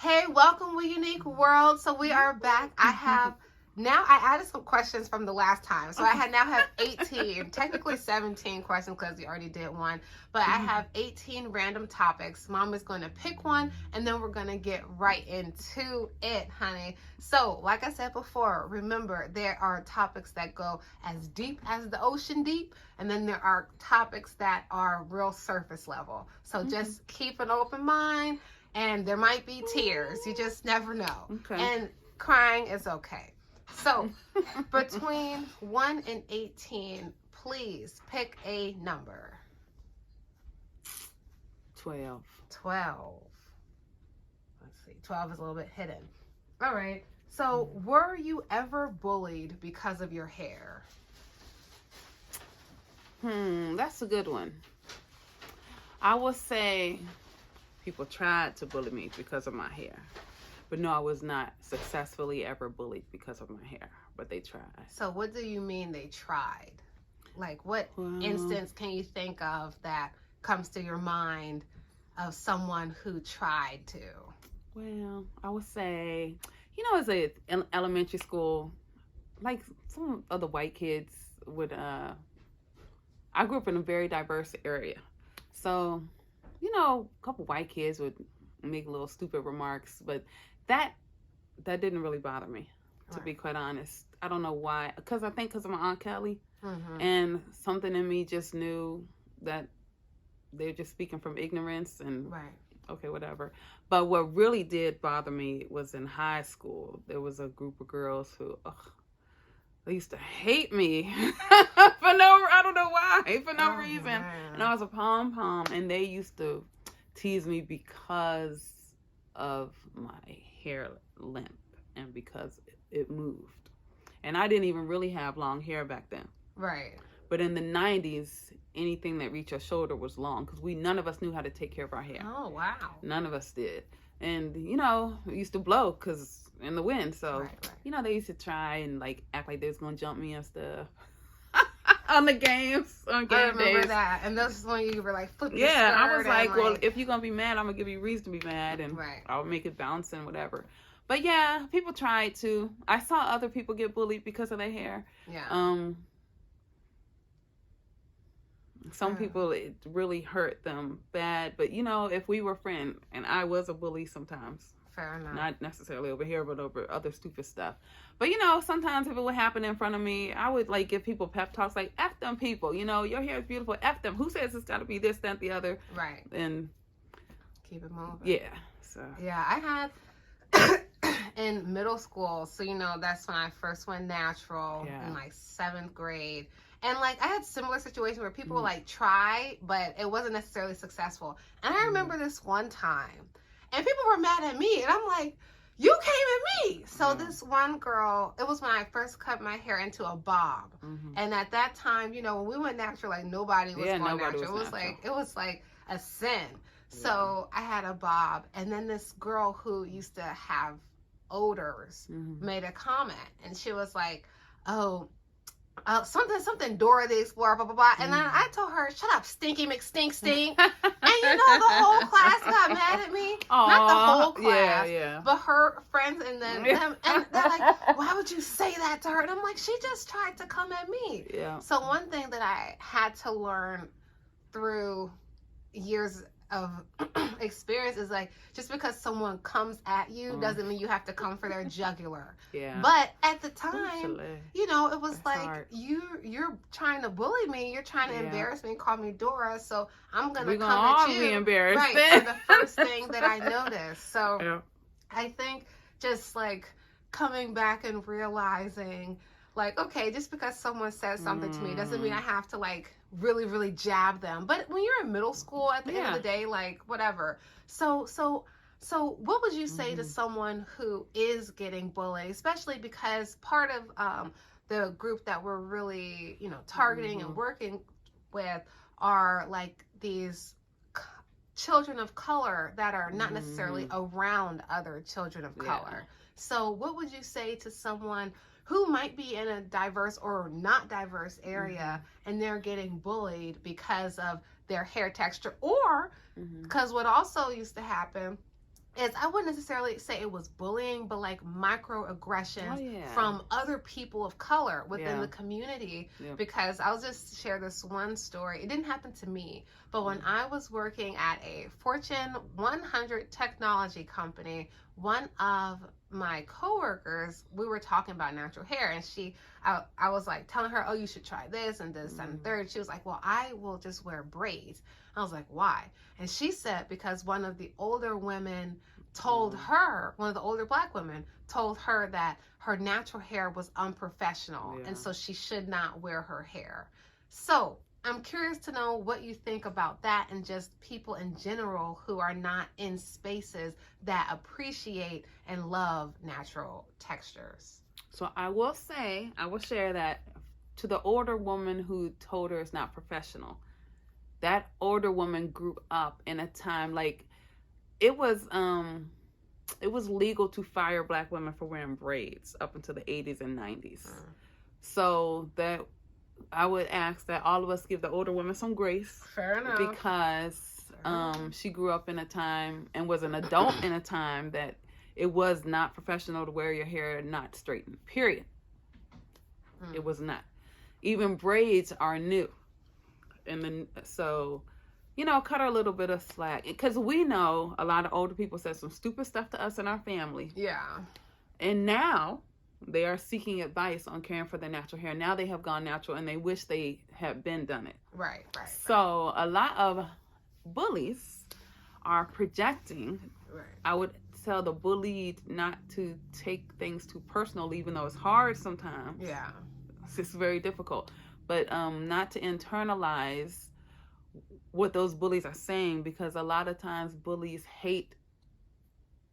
Hey, welcome, WeUNIK world. So we are back. I added some questions from the last time. So now have 18, technically 17 questions because we already did one. But I have 18 random topics. Mom is going to pick one and then we're going to get right into it, honey. So like I said before, remember there are topics that go as deep as the ocean deep. And then there are topics that are real surface level. So just keep an open mind. And there might be tears. You just never know. Okay. And crying is okay. So, between 1 and 18, please pick a number. 12. 12. Let's see. 12 is a little bit hidden. All right. So, were you ever bullied because of your hair? That's a good one. I would say people tried to bully me because of my hair. But no, I was not successfully ever bullied because of my hair. But they tried. So what do you mean they tried? Like what instance can you think of that comes to your mind of someone who tried to? Well, I would say, as a elementary school, like some of the white kids would, I grew up in a very diverse area. So, a couple white kids would make little stupid remarks, but that didn't really bother me, to be quite honest. I don't know why, because I think because of my Aunt Kelly, and something in me just knew that they're just speaking from ignorance, and okay, whatever. But what really did bother me was in high school. There was a group of girls who, they used to hate me I don't know why, for no reason. Man. And I was a pom-pom, and they used to tease me because of my hair length and because it moved. And I didn't even really have long hair back then. Right. But in the 90s, anything that reached your shoulder was long because none of us knew how to take care of our hair. Oh, wow. None of us did. And, it used to blow because in the wind. So, they used to try and act like they was going to jump me and stuff. On the games, on game I remember days. That. And this is when you were flipping the skirt. I was well, if you're going to be mad, I'm going to give you a reason to be mad. And I'll make it bounce and whatever. But yeah, people tried to. I saw other people get bullied because of their hair. Yeah. Some people, it really hurt them bad. But, if we were friends, and I was a bully sometimes. Fair enough. Not necessarily over here, but over other stupid stuff. But, sometimes if it would happen in front of me, I would, give people pep talks like, F them people. Your hair is beautiful. F them. Who says it's got to be this, that, the other? Right. And keep it moving. Yeah. So. Yeah, I had in middle school. So, that's when I first went natural in 7th grade. And I had similar situations where people would try, but it wasn't necessarily successful. And I remember this one time. And people were mad at me. And I'm like, you came at me. So this one girl, it was when I first cut my hair into a bob. And at that time, when we went natural, nobody was going natural. It was like a sin. Yeah. So I had a bob. And then this girl who used to have odors made a comment. And she was like, something Dora the Explorer, blah, blah, blah. And then I told her, shut up, Stinky McStink Stink. And the whole class got mad at me. Aww. Not the whole class, but her friends and then them. And they're like, why would you say that to her? And I'm like, she just tried to come at me. Yeah. So one thing that I had to learn through years of experience is just because someone comes at you doesn't mean you have to come for their jugular. Yeah. But at the time, it was hard. You're trying to bully me. You're trying to embarrass me and call me Dora. So I'm gonna come at you. Be embarrassed. Right. For the first thing that I noticed. So I think just coming back and realizing okay, just because someone says something to me doesn't mean I have to really, really jab them. But when you're in middle school, at the end of the day, whatever. So what would you say to someone who is getting bullied, especially because part of the group that we're really, targeting and working with are these children of color that are not necessarily around other children of color. So what would you say to someone who might be in a diverse or not diverse area and they're getting bullied because of their hair texture, or because what also used to happen is, I wouldn't necessarily say it was bullying, but like microaggressions from other people of color within the community. Because I'll just share this one story. It didn't happen to me, but when I was working at a Fortune 100 technology company, one of my coworkers, we were talking about natural hair, and I was like telling her, oh, you should try this and this and third. She was like, well, I will just wear braids. I was like, why? And she said, because one of the older women told her, one of the older black women told her that her natural hair was unprofessional, and so she should not wear her hair. So I'm curious to know what you think about that, and just people in general who are not in spaces that appreciate and love natural textures. So I will share that to the older woman who told her it's not professional. That older woman grew up in a time like it was legal to fire black women for wearing braids up until the 80s and 90s. So that I would ask that all of us give the older women some grace. Fair enough. Because she grew up in a time and was an adult in a time that it was not professional to wear your hair not straightened, period. It was not. Even braids are new. And then, so, cut her a little bit of slack. Because we know a lot of older people said some stupid stuff to us and our family. Yeah. And now they are seeking advice on caring for their natural hair. Now they have gone natural and they wish they had been done it. Right. So a lot of bullies are projecting. Right. I would tell the bullied not to take things too personal, even though it's hard sometimes. Yeah. It's very difficult. But not to internalize what those bullies are saying, because a lot of times bullies hate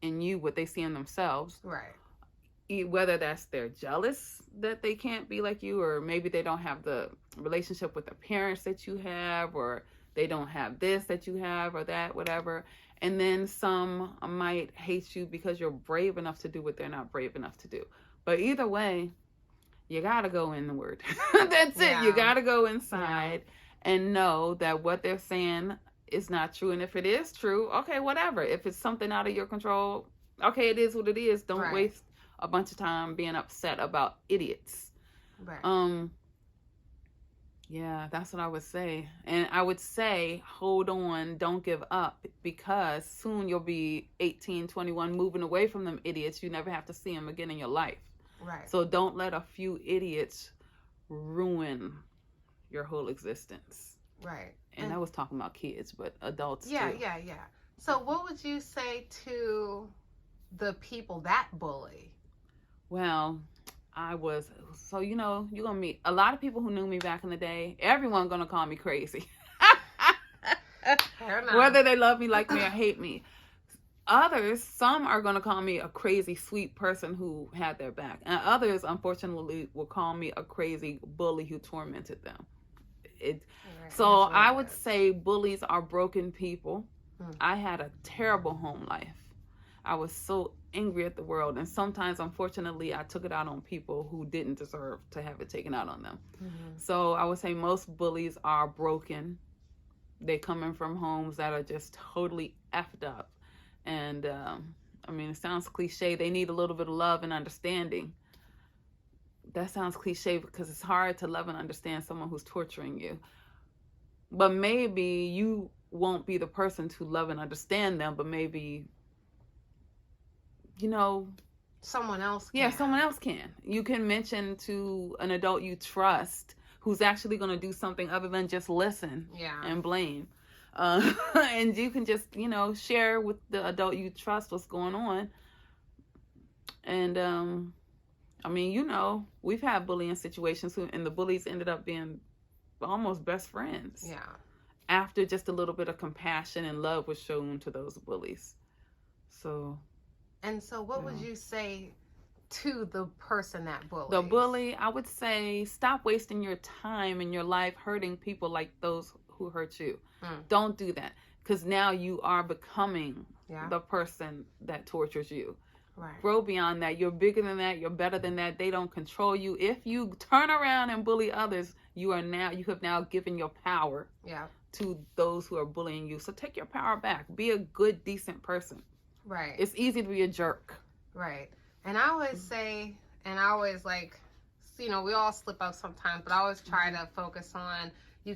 in you what they see in themselves. Right. Whether that's they're jealous that they can't be like you, or maybe they don't have the relationship with the parents that you have, or they don't have this that you have, or that, whatever. And then some might hate you because you're brave enough to do what they're not brave enough to do. But either way, you gotta go inward. That's it. You gotta go inside and know that what they're saying is not true. And if it is true, okay, whatever. If it's something out of your control, okay, it is what it is. Don't waste a bunch of time being upset about idiots. Right. Yeah, that's what I would say. And I would say, hold on, don't give up, because soon you'll be 18, 21, moving away from them idiots. You never have to see them again in your life. Right. So don't let a few idiots ruin your whole existence. Right. And I was talking about kids, but adults too. Yeah. So what would you say to the people that bully? Well, you're going to meet a lot of people who knew me back in the day. Everyone's going to call me crazy. Whether they love me, like me, or hate me. Some are going to call me a crazy, sweet person who had their back. And others, unfortunately, will call me a crazy bully who tormented them. So I would say bullies are broken people. I had a terrible home life. I was so angry at the world. And sometimes, unfortunately, I took it out on people who didn't deserve to have it taken out on them. So I would say most bullies are broken. They come in from homes that are just totally effed up. And, it sounds cliche. They need a little bit of love and understanding. That sounds cliche because it's hard to love and understand someone who's torturing you. But maybe you won't be the person to love and understand them, but maybe, someone else can. Yeah, someone else can. You can mention to an adult you trust who's actually going to do something other than just listen and blame. And you can just, share with the adult you trust what's going on. And, we've had bullying situations and the bullies ended up being almost best friends. Yeah. After just a little bit of compassion and love was shown to those bullies. So. And so what would you say to the person that bullies? The bully, I would say, stop wasting your time and your life hurting people like those who hurt you. Don't do that, because now you are becoming the person that tortures you. Right. Grow beyond that. You're bigger than that. You're better than that. They don't control you. If you turn around and bully others, you have now given your power to those who are bullying you. So take your power back. Be a good, decent person. Right. It's easy to be a jerk. Right. And I always say, and I always like, you know, we all slip up sometimes, but I always try to focus on you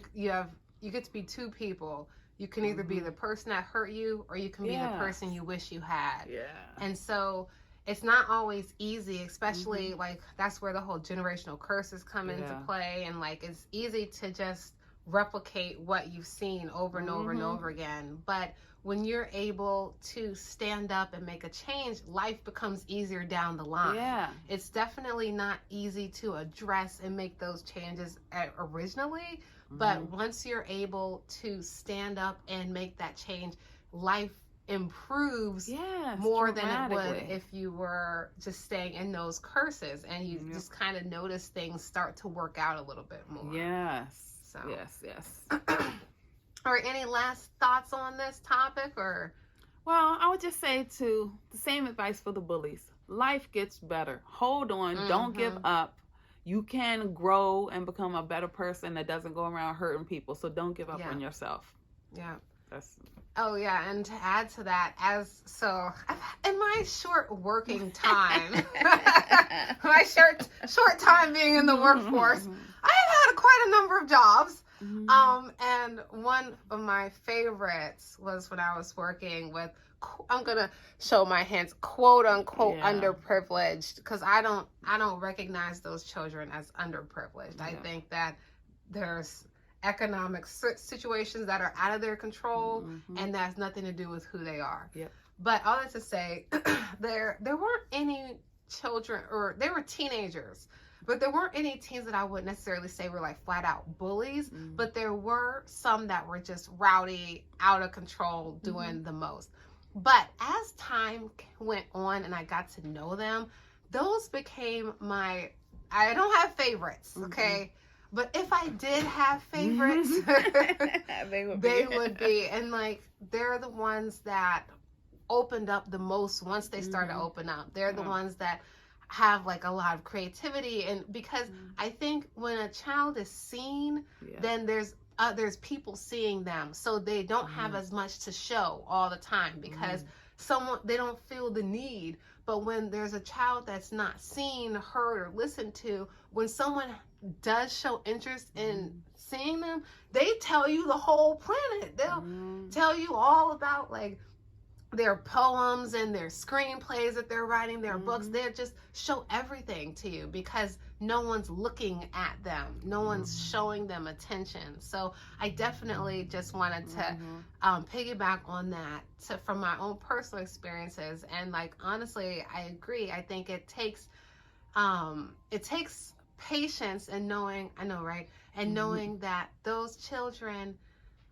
get to be two people. You can either be the person that hurt you, or you can be the person you wish you had. Yeah. And so it's not always easy, especially like that's where the whole generational curses come into play. And like it's easy to just replicate what you've seen over and over and over again. But when you're able to stand up and make a change, life becomes easier down the line. Yeah. It's definitely not easy to address and make those changes originally. But once you're able to stand up and make that change, life improves more than it would if you were just staying in those curses, and you just kind of notice things start to work out a little bit more. Yes. So. Yes. Or any last thoughts on this topic? Or well, I would just say the same advice for the bullies. Life gets better. Hold on. Don't give up. You can grow and become a better person that doesn't go around hurting people. So don't give up on yourself. Yeah. That's. Oh yeah, and to add to that, in my short working time, my short time being in the workforce, I have had quite a number of jobs. And one of my favorites was when I was working with, I'm gonna show my hands, quote unquote underprivileged, because I don't recognize those children as underprivileged. I think that there's economic situations that are out of their control, and that has nothing to do with who they are. But all that to say, there weren't any children, or they were teenagers, but there weren't any teens that I would necessarily say were like flat out bullies, but there were some that were just rowdy, out of control, doing the most. But as time went on and I got to know them, those became I don't have favorites, okay? But if I did have favorites, they would be. And like, they're the ones that opened up the most once they started to open up. They're the ones that have like a lot of creativity. And because I think when a child is seen, then there's people seeing them. So they don't have as much to show all the time, because they don't feel the need. But when there's a child that's not seen, heard, or listened to, when someone does show interest in seeing them, they tell you the whole planet. They'll tell you all about like their poems and their screenplays that they're writing, their books. They'll just show everything to you because no one's looking at them. No one's showing them attention. So I definitely just wanted to piggyback on that from my own personal experiences. And like, honestly, I agree. I think it takes patience and knowing, and knowing that those children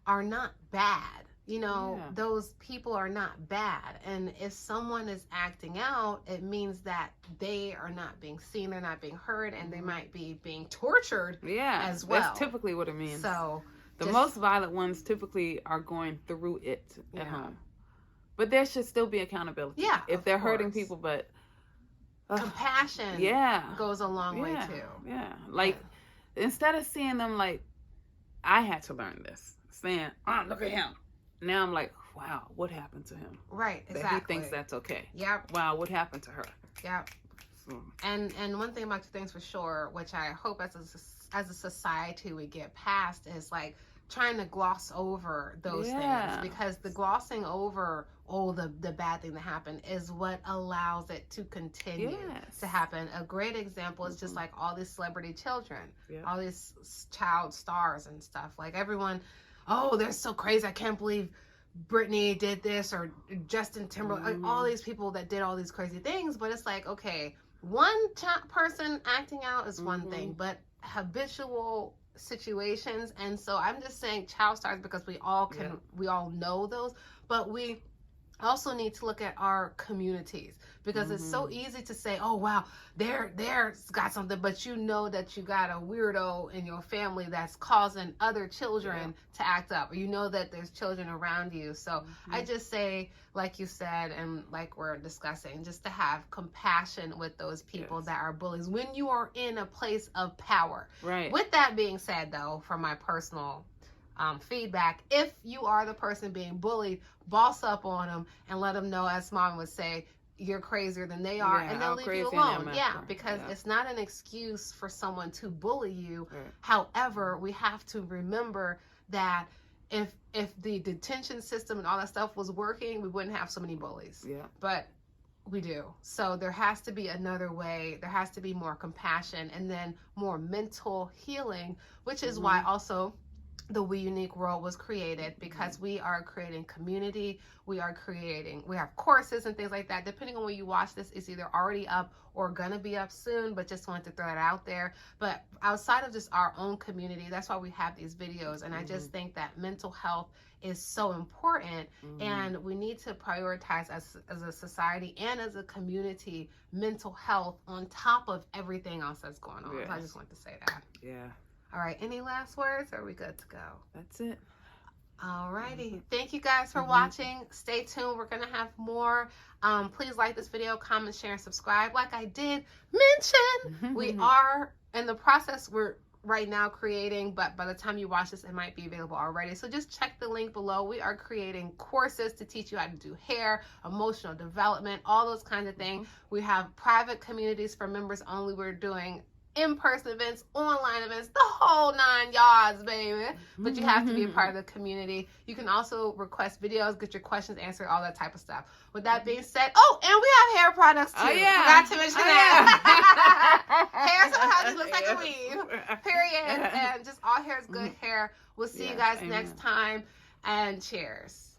are not bad. You know, those people are not bad. And if someone is acting out, it means that they are not being seen, they're not being heard, and they might be being tortured as well. That's typically what it means. So the most violent ones typically are going through it at home. But there should still be accountability. Yeah. If they're hurting people, but compassion goes a long way too. Yeah. Like, instead of seeing them like, I had to learn this, saying, oh, look at him. Now I'm like, wow, what happened to him? Right, exactly. That he thinks that's okay. Yep. Wow, what happened to her? Yep. And one thing about 2 things for sure, which I hope as a society we get past, is like trying to gloss over those things, because the glossing over the bad thing that happened is what allows it to continue to happen. A great example is just like all these celebrity children, all these child stars and stuff. Like everyone, oh, they're so crazy. I can't believe Britney did this, or Justin Timberlake, like all these people that did all these crazy things. But it's like, okay, one person acting out is one thing, but habitual situations. And so I'm just saying child stars because we all know those, but we also need to look at our communities, because it's so easy to say, oh wow, they're got something, but you know that you got a weirdo in your family that's causing other children to act up, or you know that there's children around you. So I just say, like you said, and like we're discussing, just to have compassion with those people that are bullies when you are in a place of power. Right. With that being said, though, from my personal feedback. If you are the person being bullied, boss up on them and let them know, as Mom would say, you're crazier than they are, and they'll leave you alone. Yeah, because it's not an excuse for someone to bully you. Right. However, we have to remember that if the detention system and all that stuff was working, we wouldn't have so many bullies. Yeah. But we do. So there has to be another way. There has to be more compassion and then more mental healing, which is why also the WeUNIK world was created, because we are creating community. We have courses and things like that. Depending on when you watch this, it's either already up or gonna be up soon, but just wanted to throw that out there. But outside of just our own community, that's why we have these videos. And I just think that mental health is so important, and we need to prioritize as a society and as a community mental health on top of everything else that's going on. Yes. I just want to say that. Yeah. All right, any last words, or are we good to go? That's it. All righty. Thank you guys for watching. Stay tuned. We're going to have more. Please like this video, comment, share, and subscribe. Like I did mention, we are in the process. We're right now creating, but by the time you watch this, it might be available already. So just check the link below. We are creating courses to teach you how to do hair, emotional development, all those kinds of things. We have private communities for members only. We're doing in-person events, online events, the whole 9 yards, baby. But you have to be a part of the community. You can also request videos, get your questions answered, all that type of stuff. With that being said, and we have hair products too. Oh, yeah. Forgot to mention that. Yeah. Hair sometimes looks like a weave. Period. And just all hair is good hair. We'll see you guys next time. And cheers.